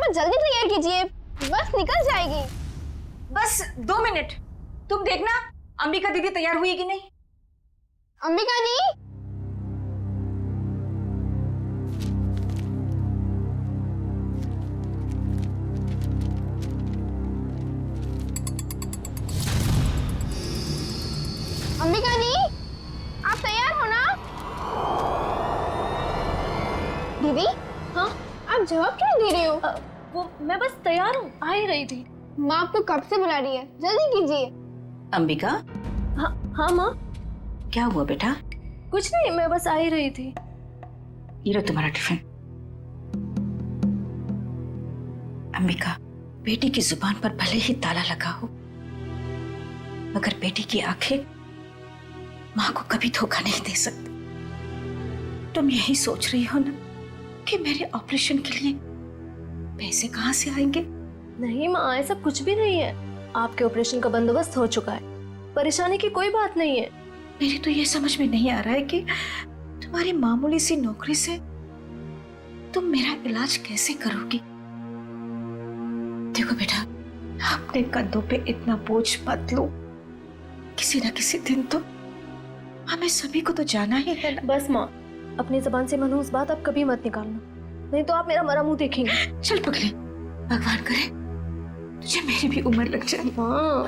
थोड़ा जल्दी तैयार कीजिए, बस निकल जाएगी। बस 2 मिनट, तुम देखना अंबिका दीदी तैयार हुई कि नहीं। अंबिका दी, अंबिका दी, आप तैयार हो ना? दीदी, हाँ आप जवाब क्यों दे रही हो? वो मैं बस तैयार हूँ, आ ही रही थी। माँ आपको कब से बुला रही है, जल्दी कीजिए। अंबिका, हाँ हाँ माँ। क्या हुआ बेटा? कुछ नहीं, मैं बस आ ही रही थी। ये लो तुम्हारा टिफिन। अंबिका, बेटी की जुबान पर भले ही ताला लगा हो, मगर बेटी की आंखें माँ को कभी धोखा नहीं दे सकती। तुम यही सोच रही हो ना कि मेरे ऑपरेशन के लिए पैसे कहाँ से आएंगे? नहीं माँ, ऐसा कुछ भी नहीं है। आपके ऑपरेशन का बंदोबस्त हो चुका है, परेशानी की कोई बात नहीं है। मेरी तो ये समझ में नहीं आ रहा है कि तुम्हारी मामूली सी नौकरी से तुम मेरा इलाज कैसे करोगी। देखो बेटा, अपने कंधों पे इतना बोझ मत लो। किसी ना किसी दिन तो हमें सभी को तो जाना ही है ना। बस माँ, अपनी जबान से मनहूस बात आप कभी मत निकालना, नहीं तो आप मेरा मरा मुंह देखेंगे। चल पगले, भगवान करे तुझे मेरी भी उम्र लग जाए। हाँ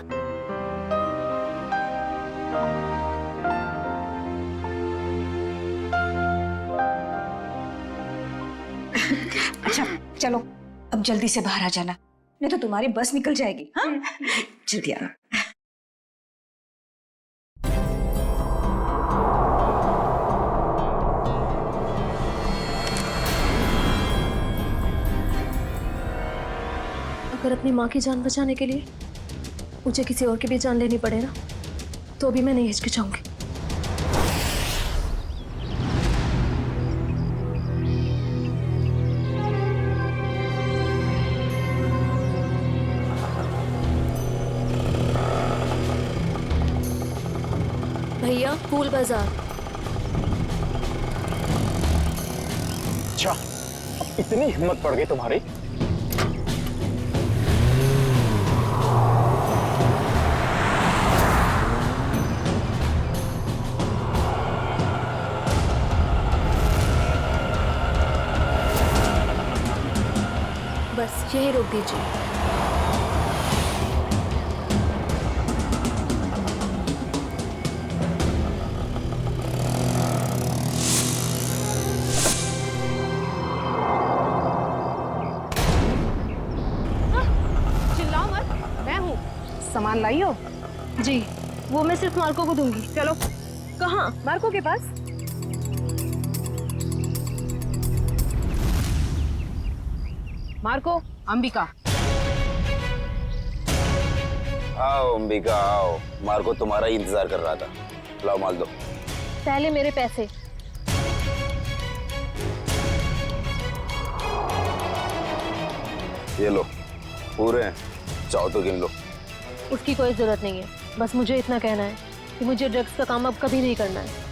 अच्छा चलो, अब जल्दी से बाहर आ जाना, नहीं तो तुम्हारी बस निकल जाएगी। हाँ जल्दी आना। अगर अपनी माँ की जान बचाने के लिए मुझे किसी और की भी जान लेनी पड़े ना, तो भी मैं नहीं हिचकिचाऊंगी। भैया, फूल बाजार। अच्छा, अब इतनी हिम्मत पड़ गई तुम्हारी? बस यही रोक दीजिए। चिल्लाओ मत, मैं हूँ। सामान लाई हो? जी, वो मैं सिर्फ मार्को को दूंगी। चलो। कहाँ? मार्को के पास। मार्को, अंबिका। आओ अंबिका आओ, मार्को तुम्हारा ही इंतजार कर रहा था। लाओ माल दो। पहले मेरे पैसे। ये लो, पूरे हैं, चाहो तो गिन लो। उसकी कोई जरूरत नहीं है, बस मुझे इतना कहना है कि मुझे ड्रग्स का काम अब कभी नहीं करना है।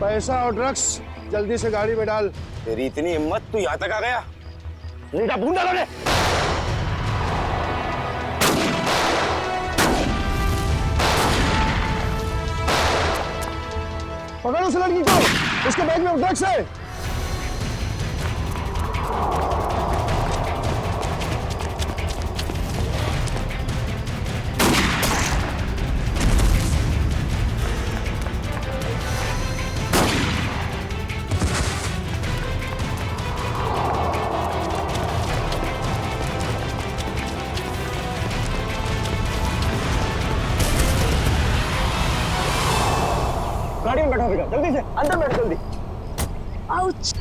पैसा और ड्रग्स जल्दी से गाड़ी में डाल। तेरी इतनी हिम्मत, तू यहाँ तक आ गया? नीटा भून डालो ने। पकड़ो उस लड़की को, उसके बैग में ड्रग्स है। गाड़ी में बैठो बेटा, जल्दी से अंदर बैठो जल्दी। आउच!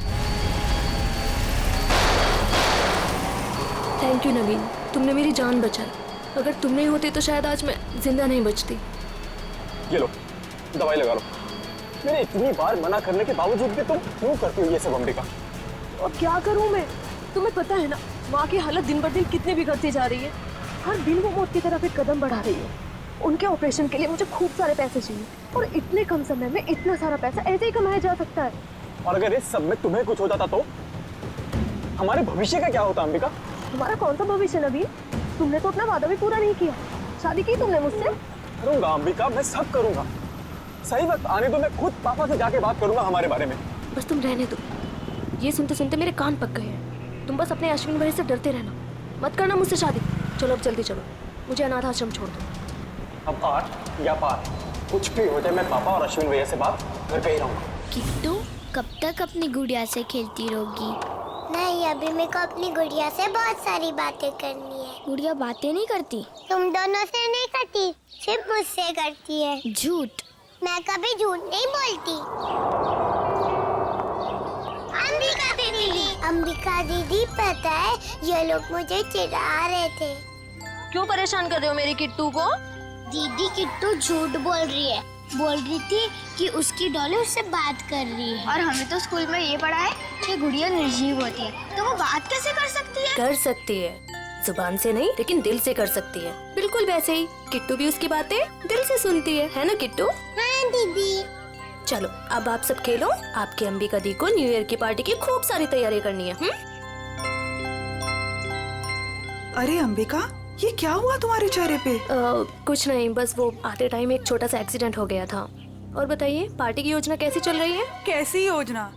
थैंक यू नवीन, तुमने मेरी जान बचाई। अगर तुम नहीं होती तो शायद आज मैं जिंदा नहीं बचती। ये लो, दवाई लगा लो। मैंने इतनी बार मना करने के बावजूद भी तुम क्यों करती हो ये सब अंबिका? और क्या करूं मैं? तुम्हें पता है ना, माँ की हालत दिन ब दिन कितनी बिगड़ती जा रही है। हर दिन वो मौत की तरफ एक कदम बढ़ा रही है। उनके ऑपरेशन के लिए मुझे खूब सारे पैसे चाहिए और इतने कम समय में इतना सारा पैसा ऐसे ही कमाया जा सकता है। और अगर इस सब में तुम्हें कुछ हो जाता तो हमारे भविष्य का क्या होता अंबिका? हमारा कौन सा भविष्य नवीन? तुमने तो अपना वादा भी पूरा नहीं किया। शादी की तुमने मुझसे? करूंगा अंबिका, मैं सब करूंगा। सही वक्त आने दो, मैं खुद पापा से जाके बात करूंगा हमारे बारे में। बस तुम रहने दो। ये सुनते सुनते मेरे कान पक गए हैं। तुम बस अपने अश्विन भाई से डरते रहना, मत करना मुझसे शादी। चलो अब जल्दी चलो, मुझे अनाथ आश्रम छोड़ दो। अब आर या पार, कुछ भी हो जाए मैं पापा और अश्विन भैया से बात करके ही रहूंगा। किट्टू कब तक अपनी गुड़िया से खेलती रहोगी? नहीं, अभी मेरे को अपनी गुड़िया से बहुत सारी बातें करनी है। गुड़िया बातें नहीं करती? तुम दोनों से नहीं करती, सिर्फ मुझसे करती है। झूठ। मैं कभी झूठ नहीं बोलती। अंबिका दीदी पता है ये लोग मुझे चिढ़ा रहे थे। क्यों परेशान कर रहे हो मेरी किट्टू को? दीदी किट्टू झूठ बोल रही है। बोल रही थी कि उसकी डॉली उससे बात कर रही है। और हमें तो स्कूल में ये पढ़ा है कि गुड़िया निर्जीव होती है, तो वो बात कैसे कर सकती है? कर सकती है, जुबान से नहीं लेकिन दिल से कर सकती है। बिल्कुल वैसे ही किट्टू भी उसकी बातें दिल से सुनती है ना किट्टू? हाँ दीदी। चलो अब आप सब खेलो। आपकी अंबिका दी को न्यू ईयर की पार्टी की खूब सारी तैयारी करनी है। अरे अंबिका, ये क्या हुआ तुम्हारे चेहरे पे? कुछ नहीं, बस वो आते टाइम एक छोटा सा एक्सीडेंट हो गया था। और बताइए पार्टी की योजना कैसी चल रही है? कैसी योजना?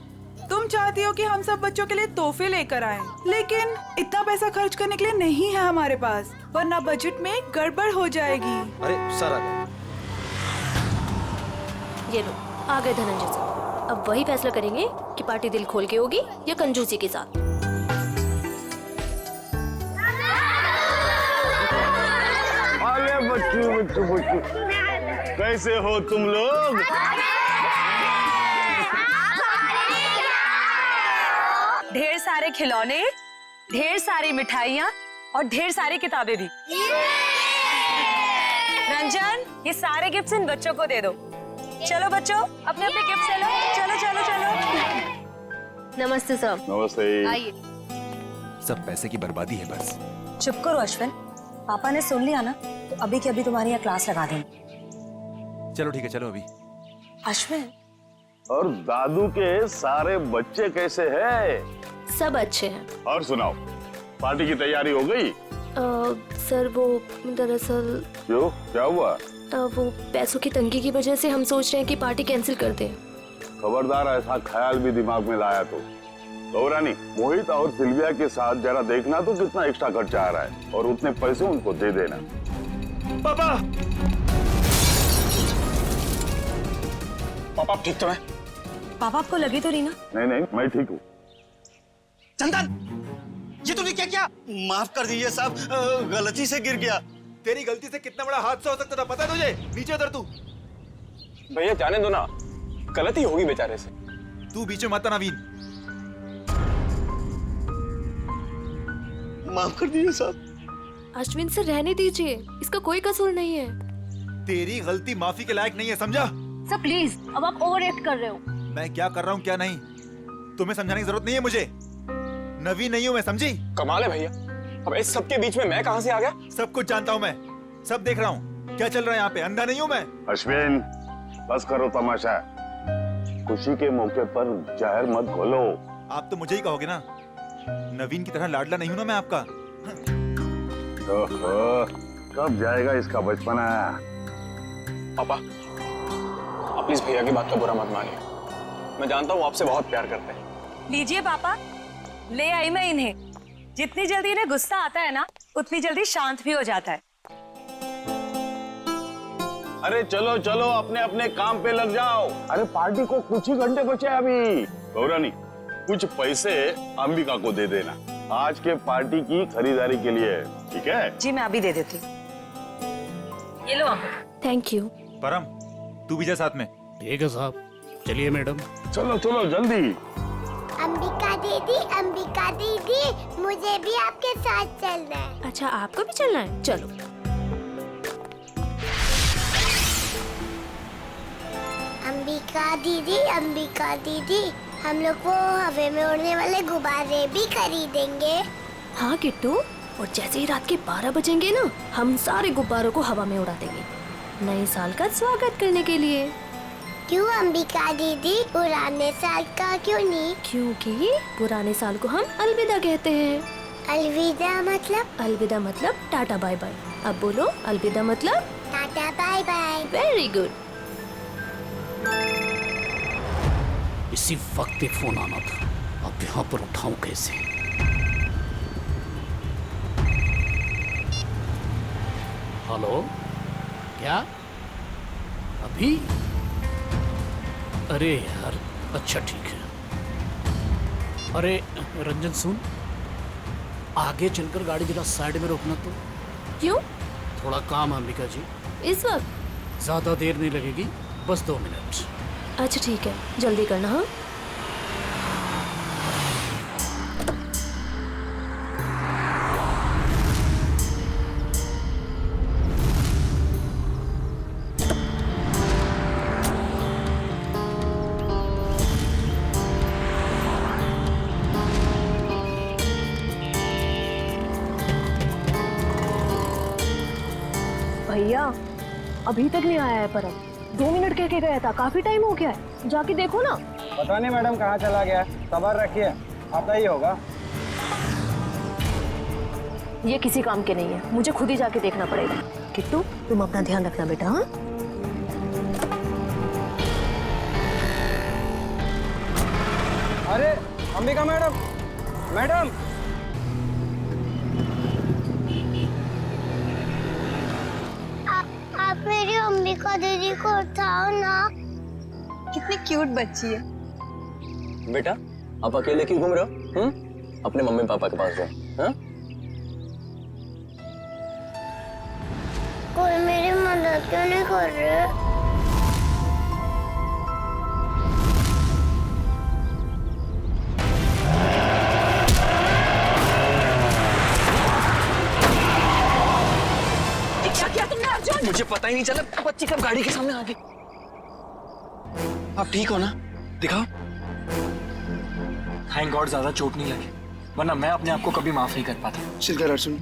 तुम चाहती हो कि हम सब बच्चों के लिए तोहफे लेकर आएं, लेकिन इतना पैसा खर्च करने के लिए नहीं है हमारे पास, वरना बजट में गड़बड़ हो जाएगी। अरे सर आ गए। ये लो आ गए धनंजय सर। अब वही फैसला करेंगे कि पार्टी दिल खोल के होगी या कंजूसी के साथ। अरे बच्चू कैसे हो तुम लोग? ढेर सारे खिलौने, ढेर सारी मिठाइयाँ और ढेर सारी किताबें भी। रंजन, ये सारे गिफ्ट्स इन बच्चों को दे दो। चलो बच्चों, अपने अपने गिफ्ट ले लो। चलो चलो चलो। नमस्ते सर। नमस्ते। आइए। सब पैसे की बर्बादी है बस। चुप करो अश्विन, पापा ने सुन लिया ना तो अभी के अभी तुम्हारी यहाँ क्लास लगा देंगे। चलो ठीक है, चलो अभी। अश्विन, और दादू के सारे बच्चे कैसे हैं? सब अच्छे हैं। और सुनाओ, पार्टी की तैयारी हो गई? सर वो दरअसल क्यों, क्या हुआ? वो पैसों की तंगी की वजह से हम सोच रहे हैं कि पार्टी कैंसिल कर दें। खबरदार ऐसा ख्याल भी दिमाग में लाया तो गौरानी, मोहित और सिल्विया के साथ जरा देखना तो कितना एक्स्ट्रा खर्चा आ रहा है और उतने पैसे उनको दे देना। पापा पापा आप ठीक तो हैं? पापा आपको लगी तो रही ना? नहीं, मैं ठीक हूँ। चंदन, ये तूने क्या किया? माफ कर दीजिए साहब, गलती से गिर गया। तेरी गलती से कितना बड़ा हादसा हो सकता था पता है तुझे? नीचे उतर तू। भैया जाने दो ना, गलती होगी बेचारे से। तू बीच में मत आना नवीन। माफ कर दीजिए साहब। अश्विन से रहने दीजिए, इसका कोई कसूर नहीं है। तेरी गलती माफी के लायक नहीं है, समझा? सर प्लीज, अब आप ओवर एक्ट कर रहे हो। मैं क्या कर रहा हूँ क्या नहीं, तुम्हें समझाने की जरूरत नहीं है मुझे। नवीन नहीं हूँ मैं, समझी? कमाल है भैया, अब इस सबके बीच में मैं कहां से आ गया? सब कुछ जानता हूँ मैं, सब देख रहा हूँ क्या चल रहा है यहाँ पे। अंधा नहीं हूँ मैं। अश्विन, बस करो तमाशा। खुशी के मौके पर जहर मत घोलो। आप तो मुझे ही कहोगे ना, नवीन की तरह लाडला नहीं हूँ ना मैं आपका। ओहो, कब जाएगा इसका बचपना? पापा आप प्लीज भैया की बात का बुरा मत मानिए, मैं जानता हूँ आपसे बहुत प्यार करते हैं। लीजिए पापा, ले आई मैं इन्हें। जितनी जल्दी इन्हें गुस्सा आता है ना, उतनी जल्दी शांत भी हो जाता है। अरे चलो चलो, अपने अपने काम पे लग जाओ। अरे पार्टी को कुछ ही घंटे बचे अभी। गौरानी, कुछ पैसे अंबिका को दे देना आज के पार्टी की खरीदारी के लिए, ठीक है? जी मैं अभी दे देती हूँ। ये लो अंबिका। Thank you. परम, तू भी जा साथ में। ठीक है साहब, चलिए मैडम। चलो चलो जल्दी। अंबिका दीदी, मुझे भी आपके साथ चलना है। अच्छा आपको भी चलना है, चलो। अंबिका दीदी, हम लोग वो हवा में उड़ने वाले गुब्बारे भी खरीदेंगे। हाँ किट्टू, और जैसे ही रात के 12 बजेंगे ना, हम सारे गुब्बारों को हवा में उड़ा देंगे, नए साल का स्वागत करने के लिए। क्यों अंबिका दीदी, पुराने साल का क्यों नहीं? क्योंकि पुराने साल को हम अलविदा कहते हैं। अलविदा मतलब? अलविदा मतलब टाटा बाय बाय। अब बोलो अलविदा मतलब tata bye bye. Very good. इसी वक्त पे फोन आना था, अब यहाँ पर उठाऊं कैसे? हेलो, क्या अभी? अरे यार, अच्छा ठीक है। अरे रंजन सुन, आगे चलकर गाड़ी जरा साइड में रोकना तो। क्यों? थोड़ा काम है अंबिका जी। इस वक्त? ज्यादा देर नहीं लगेगी, बस 2 मिनट। अच्छा ठीक है, जल्दी करना। हाँ भैया, अभी तक नहीं आया है परम। 2 मिनट कह के गया था, काफी टाइम हो गया है, जाके देखो ना। पता नहीं मैडम कहाँ चला गया, सबर रखिए, आता ही होगा। ये किसी काम के नहीं है, मुझे खुद ही जाके देखना पड़ेगा। किट्टू, तुम अपना ध्यान रखना बेटा। हाँ अरे अंबिका मैडम, मैडम आप मेरी अंबिका दीदी को उठाओ ना। कितनी क्यूट बच्ची है। बेटा, आप अकेले क्यों घूम रहे हो? अपने मम्मी पापा के पास जाओ। हाँ? कोई मेरी मदद क्यों नहीं कर रहे? क्या किया तुमने अर्जुन? मुझे पता ही नहीं चला, बच्ची कब गाड़ी के सामने आ गई। आप ठीक हो ना? दिखाओ। थैंक गॉड ज्यादा चोट नहीं लगी, वरना मैं अपने आप को कभी माफ नहीं कर पाता। चिल कर अर्जुन,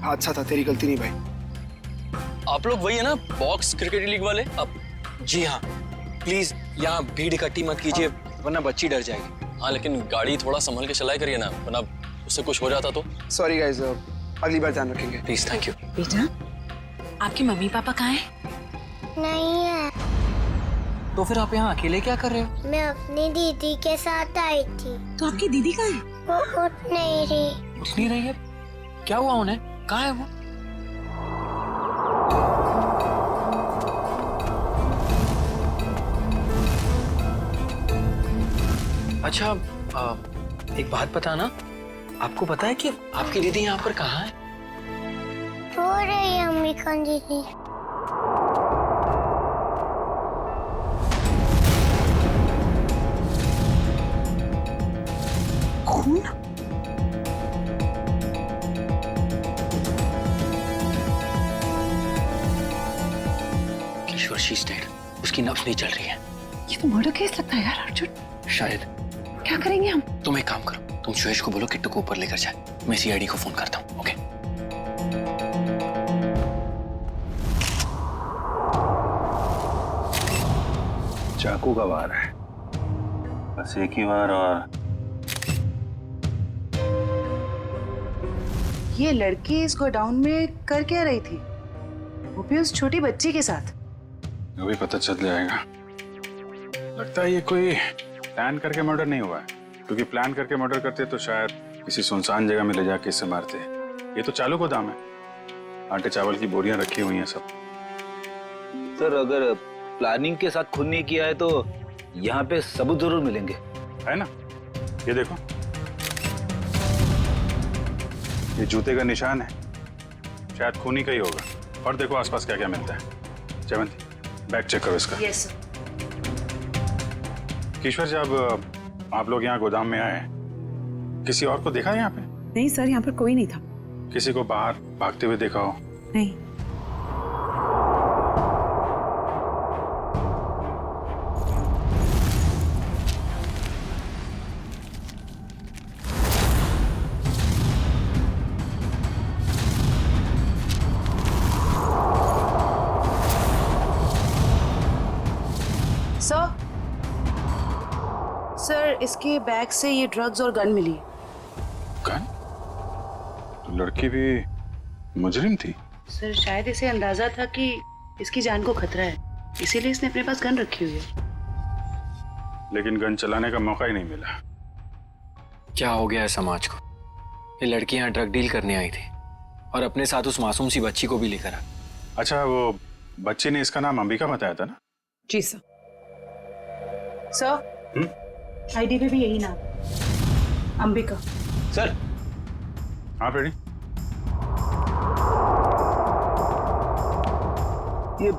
हादसा था, तेरी गलती नहीं भाई। आप लोग वही है ना, बॉक्स क्रिकेट लीग वाले? अब जी हाँ, प्लीज यहाँ भीड़ इकट्ठी मत कीजिए, वरना बच्ची डर जाएगी। हाँ, लेकिन गाड़ी थोड़ा संभल के चलाया करिए ना, वरना उससे कुछ हो जाता तो। सॉरी गाइस, अगली बार ध्यान रखेंगे। Please, thank you. बेटा, आपके मम्मी पापा कहाँ हैं? नहीं है। तो फिर आप यहाँ अकेले क्या कर रहे हो? मैं अपनी दीदी के साथ आई थी। तो आपकी दीदी कहाँ है? वो उठ नहीं रही। उठ नहीं रही है? क्या हुआ उन्हें? कहाँ है वो? अच्छा, एक बात बताना, आपको पता है कि आपकी दीदी यहाँ पर कहाँ है? हो रही है अंबिका दीदी। खून? किशोर, शी इज डेड। उसकी नब्ज नहीं चल रही है। ये तो मर्डर केस लगता है यार अर्जुन। शायद। क्या करेंगे हम? तुम एक काम करो, तुम सुयश को बोलो किट्टू को ऊपर लेकर जाए, मैं सीआईडी को फोन करता हूँ। ओके? चाकू का वार है, बस एक ही बार। और ये लड़की इस गोडाउन में कर क्या रही थी, वो भी उस छोटी बच्ची के साथ? अभी पता चल जाएगा। लगता है ये कोई प्लान करके मर्डर नहीं हुआ है, क्योंकि प्लान करके मर्डर करते तो शायद किसी सुनसान जगह में ले जाके इसे मारते। ये तो चालू गोदाम है, आटे चावल की बोरियां रखी हुई हैं सब। सर, अगर प्लानिंग के साथ खून नहीं किया है तो यहाँ पे सबूत जरूर मिलेंगे, है ना? ये देखो, ये जूते का निशान है, शायद खूनी का ही होगा। और देखो आसपास क्या क्या मिलता है। जयवंती, बैग चेक करो इसका। Yes sir. किशोर, जब आप लोग यहाँ गोदाम में आए, किसी और को देखा यहाँ पे? नहीं सर, यहाँ पर कोई नहीं था। किसी को बाहर भागते हुए देखा हो? नहीं। सर इसके बैग से ये ड्रग्स और गन मिली। गन? तो लड़की भी मुजरिम थी? सर शायद इसे अंदाजा था कि इसकी जान को खतरा है, इसीलिए इसने अपने पास गन रखी हुई है। लेकिन गन चलाने का मौका ही नहीं मिला। क्या हो गया है समाज को? ये लड़की यहाँ ड्रग डील करने आई थी और अपने साथ उस मासूम सी बच्ची को भी लेकर आ। अच्छा, वो बच्चे ने इसका नाम अंबिका बताया था ना? जी सर। सर आईडी पे भी यही नाम, अंबिका। सर। हाँ रेडी। ये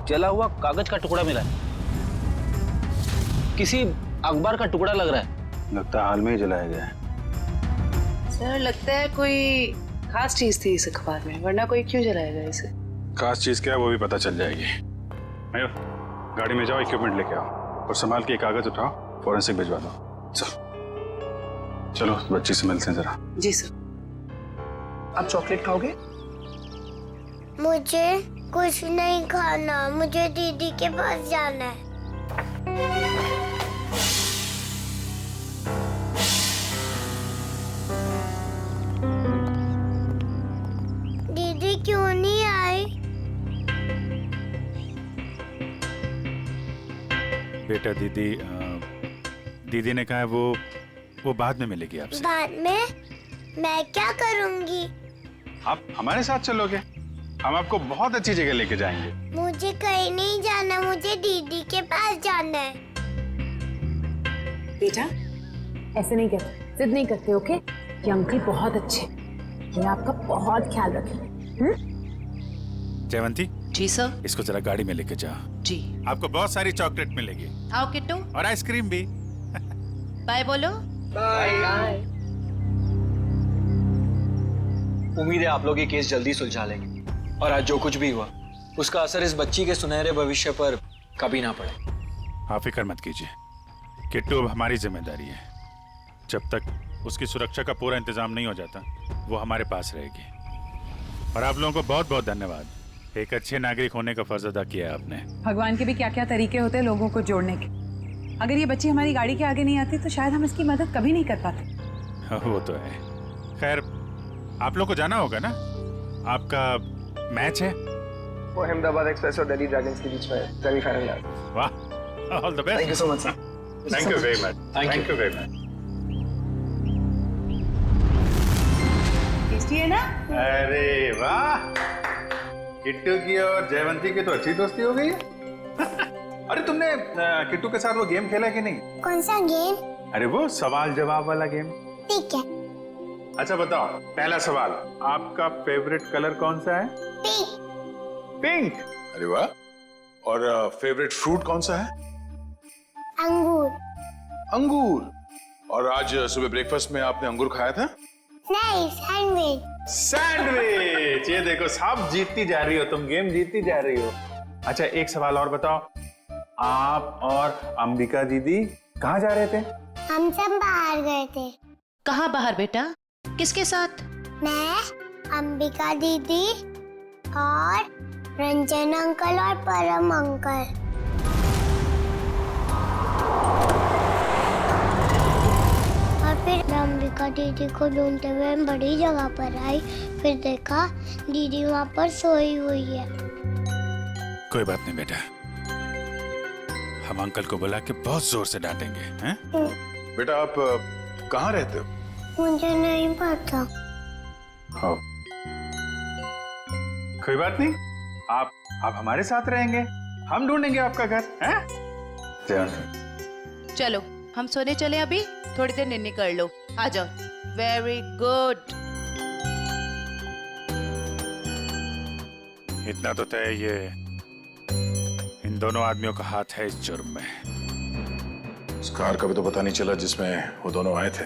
जला हुआ कागज का टुकड़ा मिला है, किसी अखबार का टुकड़ा लग रहा है। लगता है हाल में ही जलाया गया है। सर लगता है कोई खास चीज थी इस अखबार में, वरना कोई क्यों जलाएगा इसे। खास चीज क्या है वो भी पता चल जाएगी। आयो, गाड़ी में जाओ, इक्विपमेंट लेके आओ और संभाल के कागज उठाओ, फॉरेंसिक भिजवा दो। चलो बच्ची से मिलते हैं जरा। जी सर। आप चॉकलेट खाओगे? मुझे कुछ नहीं खाना, मुझे दीदी के पास जाना है। दीदी क्यों नहीं आई? बेटा दीदी ने कहा है वो बाद में मिलेगी आपसे। बाद में? मैं क्या करूंगी? आप हमारे साथ चलोगे, हम आपको बहुत अच्छी जगह लेके जाएंगे। मुझे कहीं नहीं जाना, मुझे दीदी के पास जाना है। बेटा ऐसे नहीं करते, जिद नहीं करते, ओके? ये अंकल बहुत अच्छे, ये आपका बहुत ख्याल रखेंगे। जयवंती। जी सर। इसको जरा गाड़ी में लेके जाओ। जी। आपको बहुत सारी चॉकलेट मिलेगी। आओ किट्टू। और आइसक्रीम भी। बाय बोलो। बाय। उम्मीद है आप लोग ये केस जल्दी सुलझा लेंगे और आज जो कुछ भी हुआ उसका असर इस बच्ची के सुनहरे भविष्य पर कभी ना पड़े। आप फिक्र मत कीजिए, किट्टू अब हमारी जिम्मेदारी है। जब तक उसकी सुरक्षा का पूरा इंतजाम नहीं हो जाता वो हमारे पास रहेगी। और आप लोगों को बहुत बहुत धन्यवाद, एक अच्छे नागरिक होने का फर्ज अदा किया आपने। भगवान के भी क्या क्या तरीके होते हैं लोगों को जोड़ने के। अगर ये बच्ची हमारी गाड़ी के आगे नहीं आती तो शायद हम इसकी मदद कभी नहीं कर पाते। वो तो है। खैर आप लोग को जाना होगा ना, आपका मैच है। वो अहमदाबाद एक्सप्रेस और दिल्ली ड्रैगन्स के बीच में सेमीफाइनल। वाह, all the best. Thank you so much sir. Thank you very much. Thank you very much. Tasty है ना? अरे वाह, किट्टू की और जयवंती की तो अच्छी दोस्ती हो गई है। अरे तुमने किट्टू के साथ वो गेम खेला कि नहीं? कौन सा गेम? अरे वो सवाल जवाब वाला गेम। ठीक है। अच्छा बताओ, पहला सवाल, आपका फेवरेट कलर कौन सा है? पिंक। पिंक? अरे वाह। और फेवरेट फ्रूट कौन सा है? अंगूर। अंगूर। और आज सुबह ब्रेकफास्ट में आपने अंगूर खाया था? नहीं, सैंडविच। सैंडविच। ये देखो सब जीतती जा रही हो, तुम गेम जीतती जा रही हो। अच्छा एक सवाल और बताओ, आप और अंबिका दीदी कहाँ जा रहे थे? हम सब बाहर गए थे। कहाँ बाहर बेटा? किसके साथ? मैं, अंबिका दीदी और रंजन अंकल और परम अंकल। और फिर अंबिका दीदी को ढूंढते हुए बड़ी जगह पर आई, फिर देखा दीदी वहाँ पर सोई हुई है। कोई बात नहीं बेटा, हम अंकल को बुला के बहुत जोर से डांटेंगे, हैं? बेटा आप कहाँ रहते हो? मुझे नहीं पता। हाँ। कोई बात नहीं, आप हमारे साथ रहेंगे, हम ढूंढेंगे आपका घर, हैं? चलो हम सोने चले, अभी थोड़ी देर निन्नी कर लो, आ जाओ। Very good. इतना तो तय, ये इन दोनों आदमियों का हाथ है इस जुर्म में। उस कार का भी तो पता नहीं चला जिसमें वो दोनों आए थे।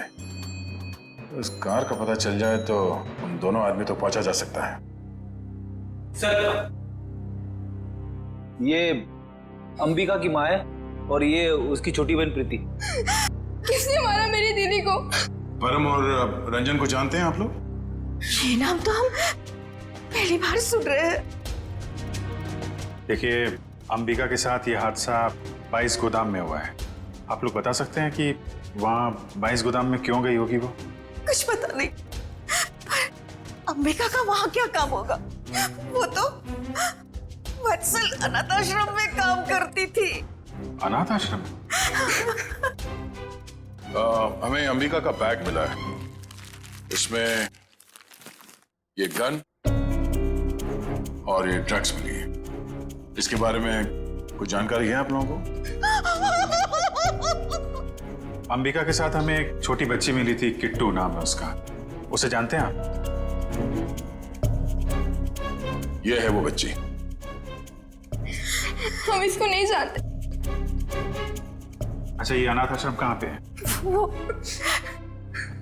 उस कार का पता चल जाए तो उन दोनों आदमी तो पहुंचा जा सकता है। सर ये अंबिका की माँ है और ये उसकी छोटी बहन प्रीति। किसने मारा मेरी दीदी को? परम और रंजन को जानते हैं आप लोग? ये नाम तो हम पहली बार सुन रहे हैं। देखिए अंबिका के साथ ये हादसा 22 गोदाम में हुआ है। आप लोग बता सकते हैं कि वहाँ 22 गोदाम में क्यों गई होगी वो? कुछ पता नहीं, पर अंबिका का वहाँ क्या काम होगा? वो तो वत्सल अनाथ आश्रम में काम करती थी। अनाथ आश्रम? हमें अंबिका का बैग मिला है। इसमें ये गन और ये ड्रग्स मिली है। इसके बारे में कुछ जानकारी है आप लोगों को? अंबिका के साथ हमें एक छोटी बच्ची मिली थी, किट्टू नाम है उसका। उसे जानते हैं आप? ये है वो बच्ची। हम इसको नहीं जानते। अच्छा, ये अनाथ आश्रम कहाँ पे है? वो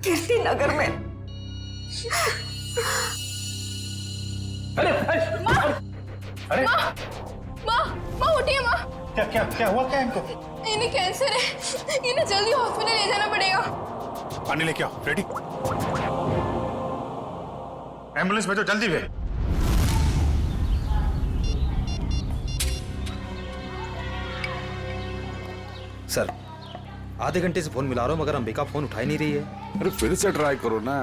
कीर्ति नगर में। अरे अरे माँ उठिए माँ। क्या हुआ क्या इनको? इन्हें कैंसर है, इन्हें जल्दी हॉस्पिटल ले जाना पड़ेगा। पानी लेके आओ। रेडी? एम्बुलेंस भेजो जल्दी भेज। सर, आधे घंटे से फोन मिला रहा हूँ मगर अंबिका फोन उठा ही नहीं रही है। अरे फिर से ट्राई करो ना।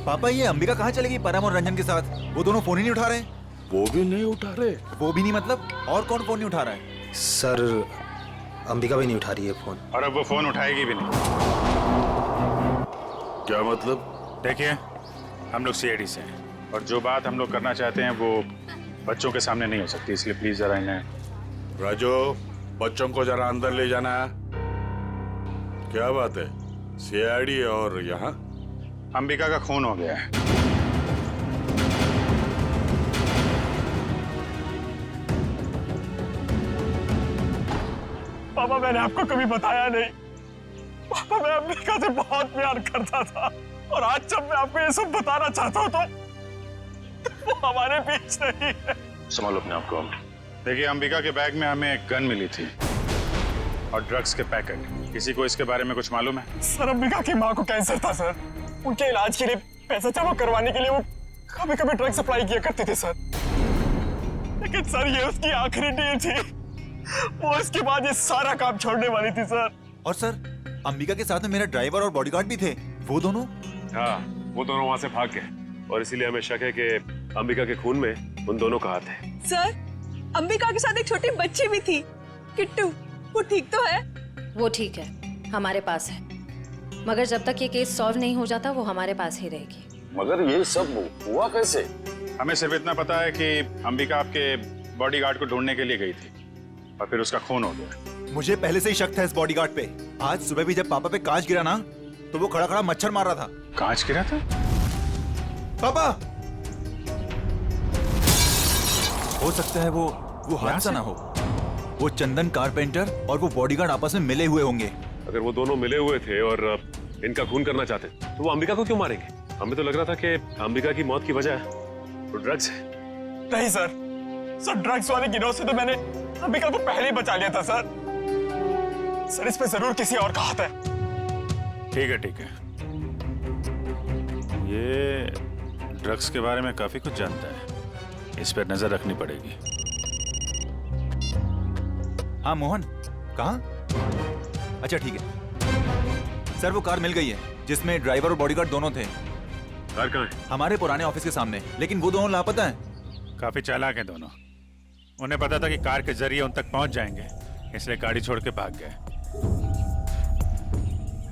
पापा, ये अंबिका कहाँ चलेगी परम और रंजन के साथ? वो दोनों फोन ही नहीं उठा रहे। वो भी नहीं उठा रहे? वो भी नहीं मतलब? और कौन फोन नहीं उठा रहा है? सर, अंबिका भी नहीं उठा रही है फोन। और अब वो फोन उठाएगी भी नहीं। क्या मतलब? देखिए, हम लोग सीआईडी से हैं और जो बात हम लोग करना चाहते हैं वो बच्चों के सामने नहीं हो सकती, इसलिए प्लीज जरा इन्हें। राजू, बच्चों को जरा अंदर ले जाना है। क्या बात है? सीआईडी और यहाँ अंबिका का खून हो गया है। पापा, मैंने आपको कभी बताया नहीं। पापा, मैं अंबिका से बहुत प्यार करता था और आज जब मैं आपको ये सब बताना चाहता हूँ तो वो हमारे बीच नहीं है। संभालो अपने आप को। देखिए, अंबिका के बैग में हमें एक गन मिली थी और ड्रग्स के पैकेट। किसी को इसके बारे में कुछ मालूम है? सर, अंबिका की माँ को कैंसर था सर। उनके इलाज के लिए पैसा जमा करवाने के लिए वो कभी कभी ड्रग सप्लाई किया करते थे सर। लेकिन सर, ये उसकी आखिरी डील थी। वो इसके बाद ये सारा काम छोड़ने वाली थी सर। और सर, अंबिका के साथ में मेरा ड्राइवर और बॉडीगार्ड भी थे। वो दोनों? हाँ, वो दोनों वहाँ से भाग गए और इसीलिए हमें शक है कि अंबिका के खून में उन दोनों का हाथ है। सर, अंबिका के साथ एक छोटी बच्ची भी थी, किट्टू। वो ठीक तो है? वो ठीक है, हमारे पास है। मगर जब तक ये केस सॉल्व नहीं हो जाता वो हमारे पास ही रहेगी। मगर ये सब हुआ कैसे? हमें सिर्फ इतना पता है कि अंबिका आपके बॉडीगार्ड को ढूंढने के लिए गई थी और फिर उसका खून हो गया। मुझे पहले से ही शक था इस बॉडीगार्ड पे। आज सुबह भी जब पापा पे कांच गिरा ना, तो वो खड़ा खड़ा मच्छर मार रहा था। कांच गिरा था? पापा, हो सकता है वो हादसा ना हो। वो चंदन कारपेंटर और वो बॉडीगार्ड आपस में मिले हुए होंगे। अगर वो दोनों मिले हुए थे और इनका खून करना चाहते तो वो अंबिका को क्यों मारेंगे? हमें तो लग रहा था कि अंबिका की मौत की वजह तो ड्रग्स है। नहीं सर, ड्रग्स वाले गिरोह से तो मैंने अंबिका को पहले ही बचा लिया था सर। सर, इस पे जरूर किसी और का हाथ है। ठीक है, ठीक है। ये ड्रग्स के बारे में काफी कुछ जानता है, इस पर नजर रखनी पड़ेगी। हाँ मोहन, कहाँ? अच्छा ठीक है सर, वो कार मिल गई है जिसमें ड्राइवर और बॉडीगार्ड दोनों थे। कार कहाँ है? हमारे पुराने ऑफिस के सामने, लेकिन वो दोनों लापता हैं। काफी चालाक हैं दोनों। उन्हें पता था कि कार के जरिए उन तक पहुंच जाएंगे, इसलिए गाड़ी छोड़ के भाग गए।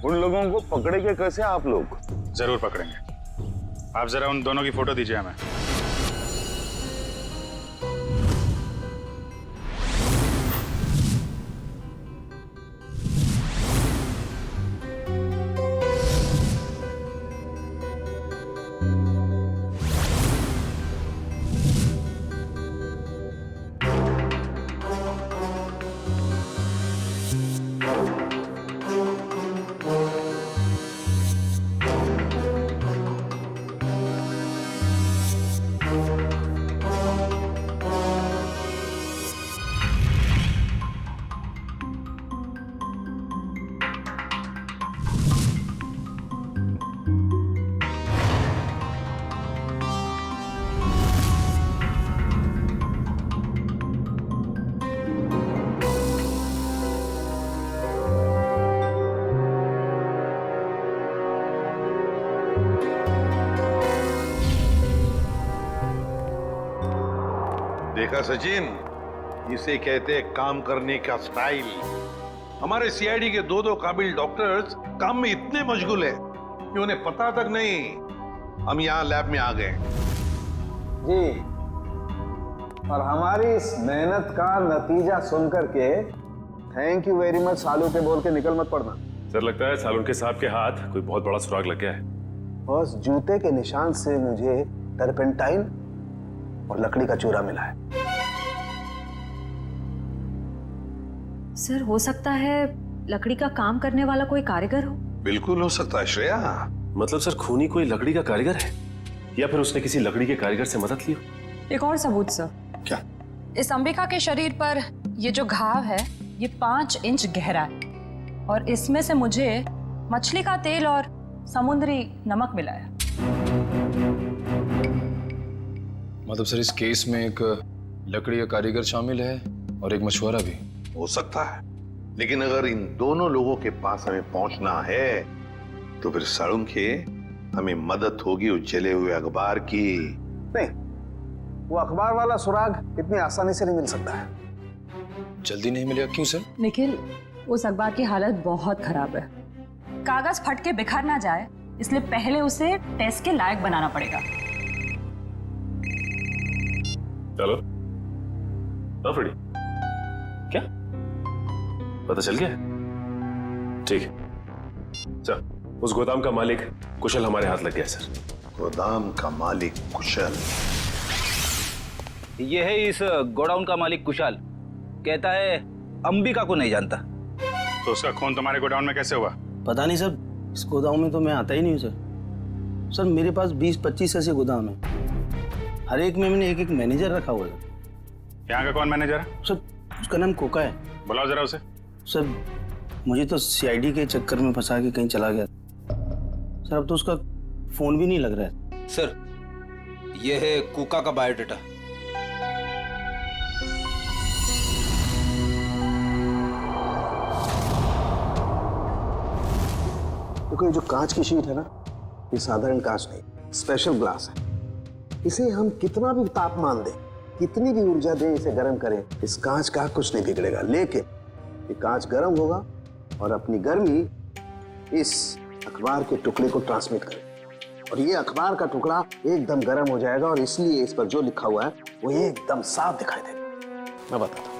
उन लोगों को पकड़ेंगे कैसे आप लोग? जरूर पकड़ेंगे। आप जरा उन दोनों की फोटो दीजिए हमें। देखा सचिन, इसे कहते हैं काम करने का स्टाइल। हमारे सीआईडी के दो काबिल डॉक्टर्स काम में इतने मशगूल है कि उन्हें पता तक नहीं हम यहाँ लैब में आ गए। जी, और हमारी इस मेहनत का नतीजा सुनकर के थैंक यू वेरी मच सालू के बोल के निकल मत पड़ना। सर लगता है सालुंके साहब के हाथ कोई बहुत बड़ा सुराग लग गया है। बस जूते के निशान से मुझे टर्पेंटाइन और लकड़ी का चूरा मिला है। सर हो सकता है लकड़ी का काम करने वाला कोई कारीगर हो। बिल्कुल हो सकता है श्रेया। मतलब सर खूनी कोई लकड़ी का कारीगर है या फिर उसने किसी लकड़ी के कारीगर से मदद ली हो? एक और सबूत सर। क्या? इस अंबिका के शरीर पर ये जो घाव है ये 5 इंच गहरा है और इसमें से मुझे मछली का तेल और समुद्री नमक मिला है। मतलब सर इस केस में एक लकड़ी का कारीगर शामिल है और एक मछुआरा भी हो सकता है, लेकिन अगर इन दोनों लोगों के पास हमें पहुंचना है तो फिर सालुंखे हमें मदद होगी उस जले हुए अखबार की। नहीं, वो अखबार वाला सुराग इतनी आसानी से नहीं मिल सकता है। जल्दी नहीं मिलेगा क्यों सर? निखिल, उस अखबार की हालत बहुत खराब है। कागज फट के बिखर ना जाए इसलिए पहले उसे टेस्ट के लायक बनाना पड़ेगा। चलो। हाँ फ्रेडी, क्या पता चल गया? ठीक है सर, उस गोदाम का मालिक कुशल हमारे हाथ लग गया सर। गोदाम का मालिक कुशल? ये है इस गोडाउन का मालिक कुशाल। कहता है अंबिका को नहीं जानता। तो उसका खून तुम्हारे गोडाउन में कैसे हुआ? पता नहीं सर, इस गोदाम में तो मैं आता ही नहीं हूँ सर। सर मेरे पास 20-25 ऐसे गोदाम है, हर एक में मैंने एक मैनेजर रखा हुआ है। यहाँ का कौन मैनेजर है? सर उसका नाम कोका है। बुलाओ जरा उसे। सर मुझे तो सीआईडी के चक्कर में फंसा के कहीं चला गया सर, अब तो उसका फोन भी नहीं लग रहा है। सर ये है कोका का बायोडाटा। देखो ये जो कांच की शीट है ना, ये साधारण कांच नहीं, स्पेशल ग्लास है। इसे हम कितना भी तापमान दें, कितनी भी ऊर्जा दें, इसे गर्म करें, इस कांच का कुछ नहीं बिगड़ेगा। लेकिन ये कांच गर्म होगा और अपनी गर्मी इस अखबार के टुकड़े को ट्रांसमिट करेगा और ये अखबार का टुकड़ा एकदम गर्म हो जाएगा और इसलिए इस पर जो लिखा हुआ है वो एकदम साफ दिखाई देगा। मैं बताता हूँ।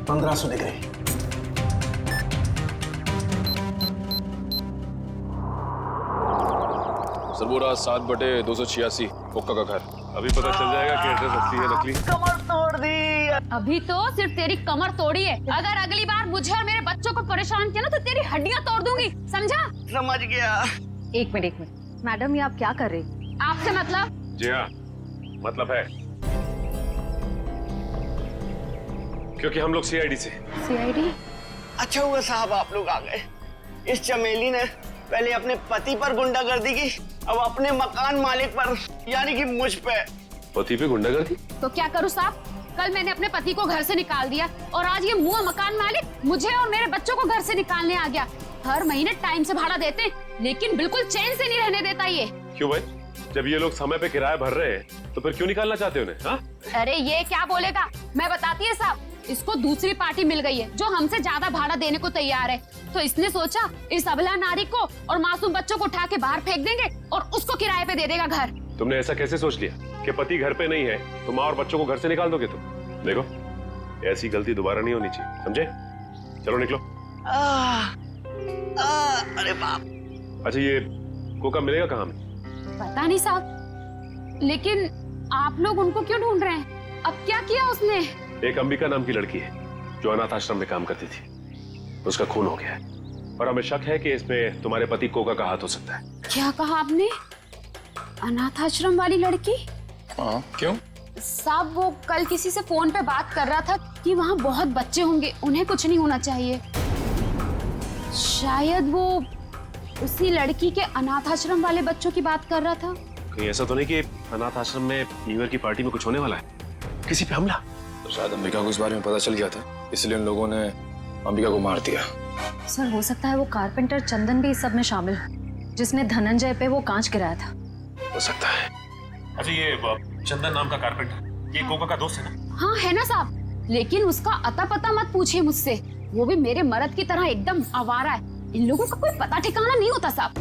$1500 डिग्री। सर वो रहा 7/286 कोका का घर। अभी पता चल जाएगा कि एड्रेस असली है नकली। कमर तोड़ दी। अभी तो सिर्फ तेरी कमर तोड़ी है, अगर अगली बार मुझे और मेरे बच्चों को परेशान किया ना तो तेरी हड्डियां तोड़ दूंगी, समझा? समझ गया। एक मिनट मैडम, ये आप क्या कर रही? आपसे मतलब? जी हाँ, मतलब है, क्योंकि हम लोग सीआईडी से। सीआईडी? अच्छा हुआ साहब आप लोग आ गए। इस चमेली ने पहले अपने पति पर गुंडागर्दी की, अब अपने मकान मालिक पर, यानी कि मुझ पे। पति पे गुंडागर्दी? तो क्या करूँ साहब? कल मैंने अपने पति को घर से निकाल दिया और आज ये मुआ मकान मालिक मुझे और मेरे बच्चों को घर से निकालने आ गया। हर महीने टाइम से भाड़ा देते लेकिन बिल्कुल चैन से नहीं रहने देता ये। क्यों भाई? जब ये लोग समय पे किराया भर रहे हैं तो फिर क्यों निकालना चाहते उन्हें? हाँ? अरे ये क्या बोलेगा, मैं बताती है साहब, इसको दूसरी पार्टी मिल गई है जो हमसे ज्यादा भाड़ा देने को तैयार है, तो इसने सोचा इस अबला नारी को और मासूम बच्चों को उठा के बाहर फेंक देंगे और उसको किराए पे दे देगा घर। तुमने ऐसा कैसे सोच लिया कि पति घर पे नहीं है तो माँ और बच्चों को घर से निकाल दोगे तुम? देखो ऐसी गलती दोबारा नहीं होनी चाहिए, समझे? चलो निकलो। अरे बाप। अच्छा ये कोका मिलेगा कहाँ? पता नहीं साहब, लेकिन आप लोग उनको क्यों ढूंढ रहे हैं? अब क्या किया उसने? एक अंबिका नाम की लड़की है जो अनाथ आश्रम में काम करती थी, उसका खून हो गया है और हमें शक है कि इसमें तुम्हारे पति कोका का हाथ हो सकता है। क्या कहा आपने? अनाथ आश्रम वाली लड़की? हाँ, क्यों? साहब वो कल किसी से फोन पे बात कर रहा था कि वहाँ बहुत बच्चे होंगे, उन्हें कुछ नहीं होना चाहिए। शायद वो उसी लड़की के अनाथ आश्रम वाले बच्चों की बात कर रहा था। कहीं ऐसा तो नहीं कि अनाथ आश्रम में न्यू ईयर की पार्टी में कुछ होने वाला है, किसी पे हमला? तो शायद अंबिका को इस बारे में पता चल गया था, इसलिए उन लोगों ने अंबिका को मार दिया। सर हो सकता है वो कारपेंटर चंदन भी इस सब में शामिल हो, जिसने धनंजय पे वो कांच गिराया था। हो सकता है। अच्छा ये चंदन नाम का कारपेंटर, ये कोका का दोस्त है ना? हाँ है ना साहब, लेकिन उसका अता पता मत पूछिए मुझसे, वो भी मेरे मर्द की तरह एकदम आवारा है। इन लोगों का कोई पता ठिकाना नहीं होता साहब।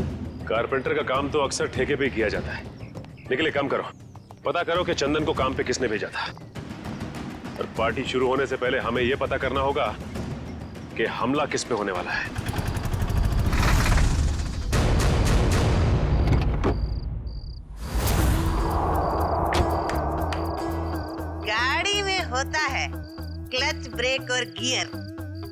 कारपेंटर का काम तो अक्सर ठेके पे किया जाता है, लेकिन एक काम करो, पता करो कि चंदन को काम पे किसने भेजा था। और पार्टी शुरू होने से पहले हमें यह पता करना होगा कि हमला किस पे होने वाला है। गाड़ी में होता है क्लच, ब्रेक और गियर।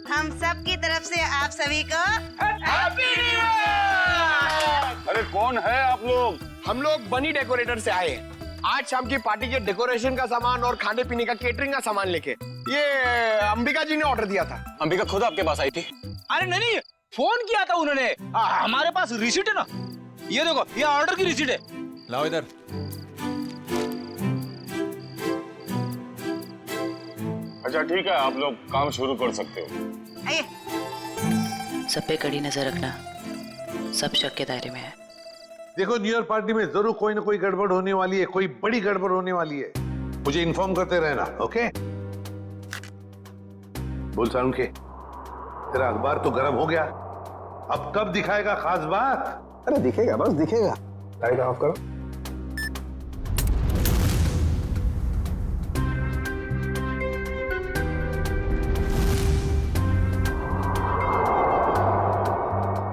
हम सब की तरफ से आप सभी को हैप्पी न्यू ईयर। अरे कौन है आप लोग? हम लोग बनी डेकोरेटर से आए हैं। आज शाम की पार्टी के डेकोरेशन का सामान और खाने पीने का केटरिंग का सामान लेके। ये अंबिका जी ने ऑर्डर दिया था। अंबिका खुद आपके पास आई थी? अरे नहीं, फोन किया था उन्होंने। हमारे पास रिसीट है ना, ये देखो, ये ऑर्डर की रिसीट है। लाओ इधर। अच्छा ठीक है, आप लोग काम शुरू कर सकते हो। सब पे कड़ी नजर रखना, सब शक के दायरे में है। देखो न्यू ईयर पार्टी में जरूर कोई ना कोई गड़बड़ होने वाली है, कोई बड़ी गड़बड़ होने वाली है। मुझे इन्फॉर्म करते रहना, ओके? बोल सारुण के, तेरा अखबार तो गर्म हो गया, अब कब दिखाएगा खास बात? अरे दिखेगा, बस दिखेगा। लाइट ऑफ करो।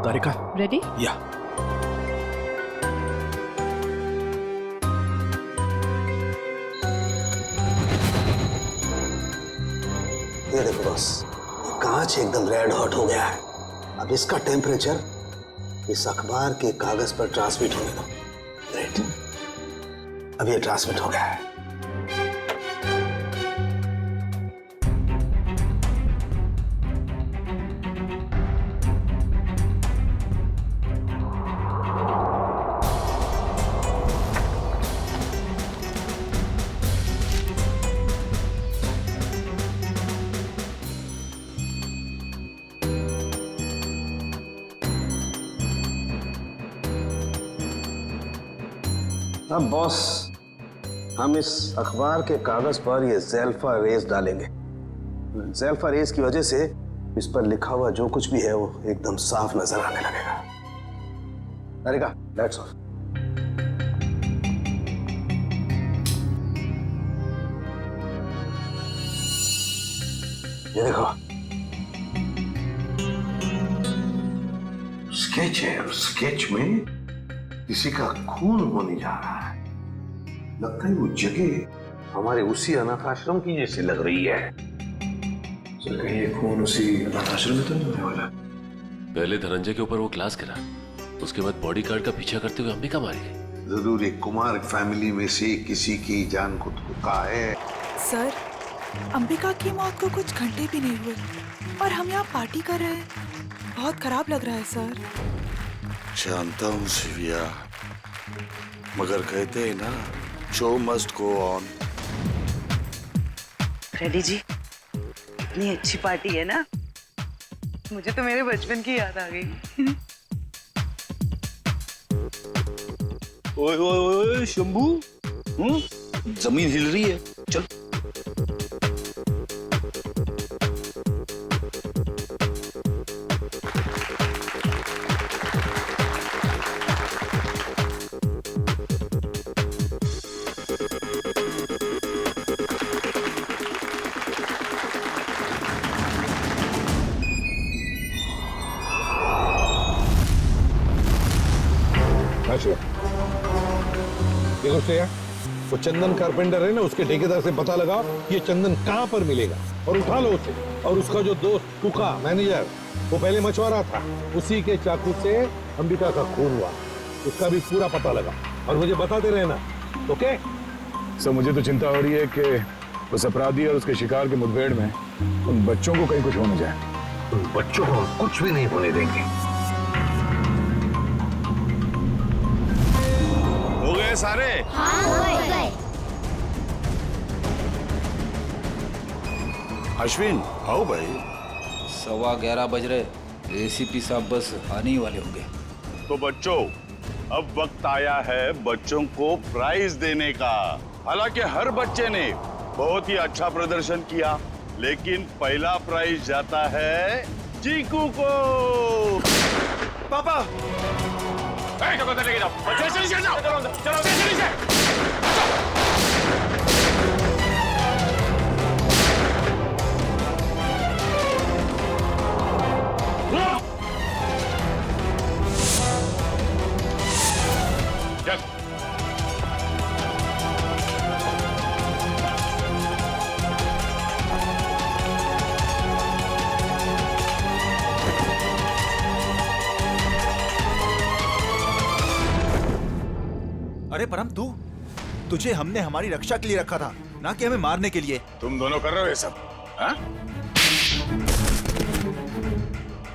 तारिका रेडी? या ये देखो बस, ये कांच एकदम रेड हॉट हो गया है। अब इसका टेम्परेचर इस अखबार के कागज पर ट्रांसमिट होने दो। ग्रेट, अब ये ट्रांसमिट हो गया है। अब बॉस, हम इस अखबार के कागज पर ये ज़ेल्फा रेस डालेंगे। ज़ेल्फा रेस की वजह से इस पर लिखा हुआ जो कुछ भी है वो एकदम साफ नजर आने लगेगा। तारिका, लाइट्स ऑफ। ये देखो, स्केच है और स्केच में किसी का खून होने जा रहा है। लगता है वो जगह हमारे उसी अनाथ आश्रम की जैसी लग रही है। सर कहीं ये खून उसी अनाथ आश्रम में तो नहीं होने वाला? पहले धनंजय के ऊपर वो ग्लास गिरा, उसके बाद बॉडीगार्ड का पीछा करते हुए अंबिका मारी गई। जरूर एक कुमार फैमिली में से किसी की जान को धोखा है। सर, अंबिका की मौत को कुछ घंटे भी नहीं हुए और हम यहाँ पार्टी कर रहे हैं। बहुत खराब लग रहा है सर। जानता हूँ शिविया, मगर कहते हैं ना, show must go on. Ready जी, इतनी अच्छी पार्टी है ना, मुझे तो मेरे बचपन की याद आ गई। ओए ओए ओए शंभू, जमीन हिल रही है, चल। देखो श्रेया, वो चंदन कारपेंटर है ना, उसके ठेकेदार से पता लगाओ ये चंदन कहाँ पर मिलेगा और उठा लो उसे। और उसका जो दोस्त कुका मैनेजर, वो पहले मछुआरा था, उसी के चाकू से अंबिका का खून हुआ, उसका भी पूरा पता लगा। और मुझे बताते रहना, ओके? सर मुझे तो चिंता हो रही है कि उस अपराधी और उसके शिकार के मुठभेड़ में उन बच्चों को कहीं कुछ हो न जाए। उन बच्चों को कुछ भी नहीं होने देंगे। हो गए सारे? हाँ, हो गए। अश्विन आओ भाई। 11:15 बज रहे, एसीपी साहब बस आने ही वाले होंगे। तो बच्चों, अब वक्त आया है बच्चों को प्राइज देने का। हालांकि हर बच्चे ने बहुत ही अच्छा प्रदर्शन किया, लेकिन पहला प्राइज जाता है चीकू को। पापा लेके जाओ, चलो अरे परम, तुझे हमने हमारी रक्षा के लिए रखा था, ना कि हमें मारने के लिए। तुम दोनों कर रहे हो ये सब, हाँ?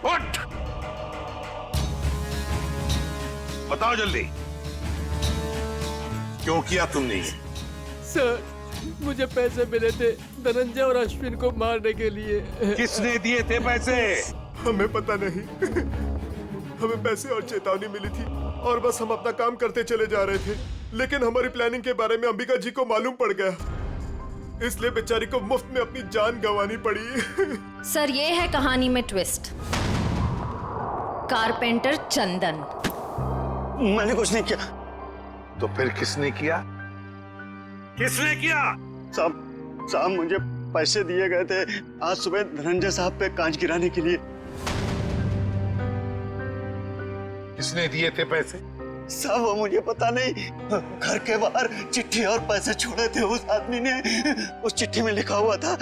उठ! बताओ जल्दी, क्यों किया तुमने ये? सर, मुझे पैसे मिले थे धनंजय और अश्विन को मारने के लिए। किसने दिए थे पैसे? हमें पता नहीं। हमें पैसे और चेतावनी मिली थी और बस हम अपना काम करते चले जा रहे थे, लेकिन हमारी प्लानिंग के बारे में अंबिका जी को मालूम पड़ गया, इसलिए बेचारी को मुफ्त में अपनी जान गंवानी पड़ी। सर, ये है कहानी में ट्विस्ट। कारपेंटर चंदन। मैंने कुछ नहीं किया। तो फिर किसने किया? किसने किया? साहब मुझे पैसे दिए गए थे आज सुबह धनंजय साहब पे कांच गिराने के लिए। किसने दिए थे पैसे? साहब वो मुझे पता नहीं, घर के बाहर चिट्ठी और पैसे छोड़े थे उस आदमी ने। उस चिट्ठी में लिखा हुआ था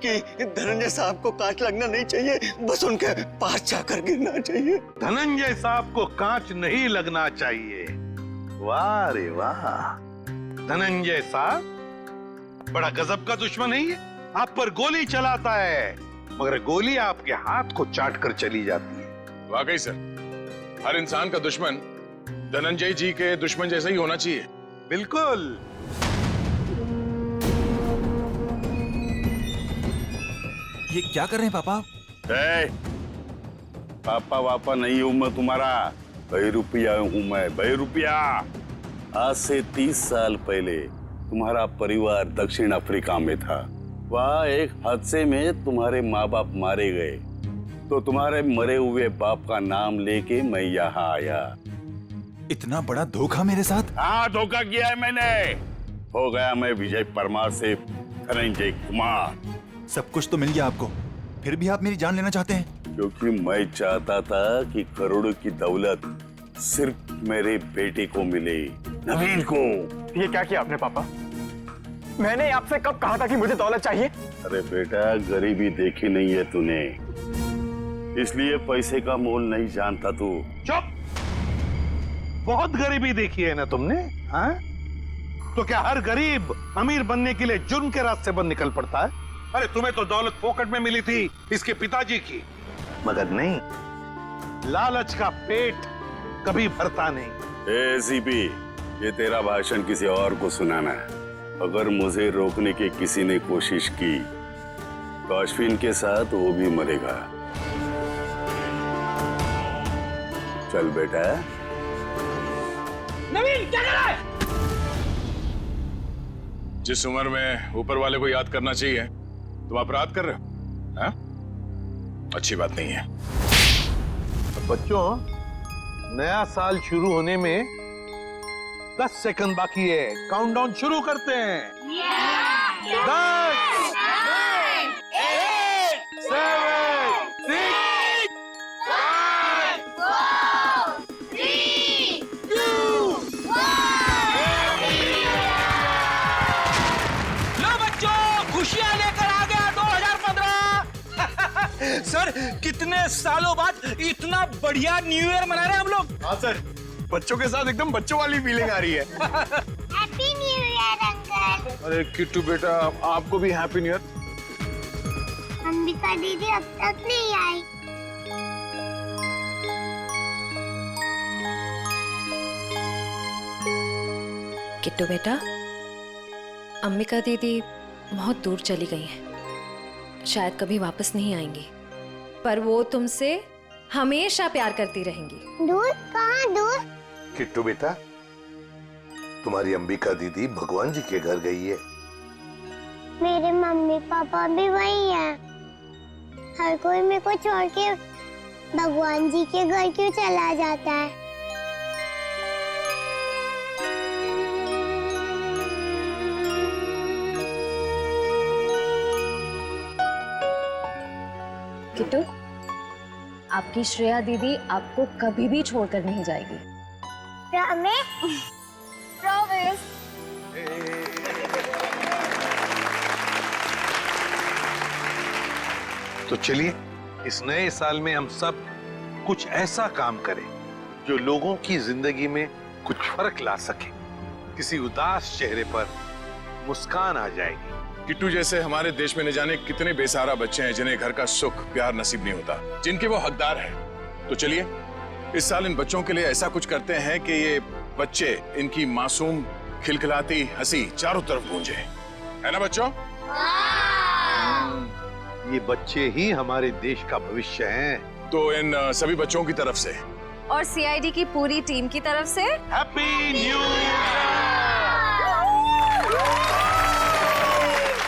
कि धनंजय साहब को कांच लगना नहीं चाहिए, बस उनके पास जाकर गिरना चाहिए। धनंजय साहब को कांच नहीं लगना चाहिए। वाह रे वाह, धनंजय साहब बड़ा गजब का दुश्मन है ये। आप पर गोली चलाता है, मगर गोली आपके हाथ को चाट कर चली जाती है। वाकई सर, हर इंसान का दुश्मन धनंजय जी के दुश्मन जैसा ही होना चाहिए। बिल्कुल। ये क्या कर रहे हैं पापा? पापा वापा नहीं हूं मैं तुम्हारा, बहरूपिया हूं मैं, बहरूपिया। आज से 30 साल पहले तुम्हारा परिवार दक्षिण अफ्रीका में था। वहाँ एक हादसे में तुम्हारे माँ बाप मारे गए, तो तुम्हारे मरे हुए बाप का नाम लेके मैं यहाँ आया। इतना बड़ा धोखा मेरे साथ? हाँ, धोखा किया है मैंने। हो गया मैं विजय परमार से धनंजय कुमार। सब कुछ तो मिल गया आपको, फिर भी आप मेरी जान लेना चाहते हैं? क्योंकि मैं चाहता था कि करोड़ों की दौलत सिर्फ मेरे बेटे को मिले, नवीन को। ये क्या किया आपने पापा? मैंने आपसे कब कहा था कि मुझे दौलत चाहिए? अरे बेटा, गरीबी देखी नहीं है तूने, इसलिए पैसे का मोल नहीं जानता तू। चुप! बहुत गरीबी देखी है ना तुमने, हाँ? तो क्या हर गरीब अमीर बनने के लिए जुर्म के रास्ते पर निकल पड़ता है? अरे तुम्हें तो दौलत फोकट में मिली थी इसके पिताजी की, मगर नहीं, लालच का पेट कभी भरता नहीं। एसीपी, ये तेरा भाषण किसी और को सुनाना है। अगर मुझे रोकने की किसी ने कोशिश की तो अश्विन के साथ वो भी मरेगा। चल बेटा। नवीन, क्या कर रहा है? जिस उम्र में ऊपर वाले को याद करना चाहिए तुम अपराध कर रहे हो, हाँ? अच्छी बात नहीं है। बच्चों, नया साल शुरू होने में 10 सेकंड बाकी है। काउंटडाउन शुरू करते हैं। 10, 9, 8, 7, 6, 5, 4, 3, 2, 1। लो बच्चों, खुशियां लेकर आ गया 2015। सर, कितने सालों बाद इतना बढ़िया न्यू ईयर मना रहे हैं हम लोग। हाँ सर, बच्चों के साथ एकदम बच्चों वाली फीलिंग आ रही है। Happy new year uncle. अरे किट्टू बेटा, आपको भी हैप्पी न्यू ईयर। अंबिका दीदी अब तक नहीं आई। किट्टू बेटा, अंबिका दीदी बहुत दूर चली गई हैं। शायद कभी वापस नहीं आएंगी, पर वो तुमसे हमेशा प्यार करती रहेंगी। दूर? कहाँ दूर? किट्टू बेटा, तुम्हारी अंबिका दीदी भगवान जी के घर गई है। मेरे मम्मी पापा भी वही हैं। हर कोई मेरे को छोड़ के भगवान जी के घर क्यों चला जाता है? किट्टू, आपकी श्रेया दीदी आपको कभी भी छोड़कर नहीं जाएगी। प्रॉमिस। तो चलिए इस नए साल में हम सब कुछ ऐसा काम करें जो लोगों की जिंदगी में कुछ फर्क ला सके। किसी उदास चेहरे पर मुस्कान आ जाएगी। किट्टू जैसे हमारे देश में न जाने कितने बेसहारा बच्चे हैं जिन्हें घर का सुख प्यार नसीब नहीं होता, जिनके वो हकदार हैं। तो चलिए इस साल इन बच्चों के लिए ऐसा कुछ करते हैं कि ये बच्चे, इनकी मासूम खिलखिलाती हंसी चारों तरफ गूंजे, है ना बच्चों? ये बच्चे ही हमारे देश का भविष्य हैं। तो इन सभी बच्चों की तरफ से और सीआईडी की पूरी टीम की तरफ से हैप्पी न्यू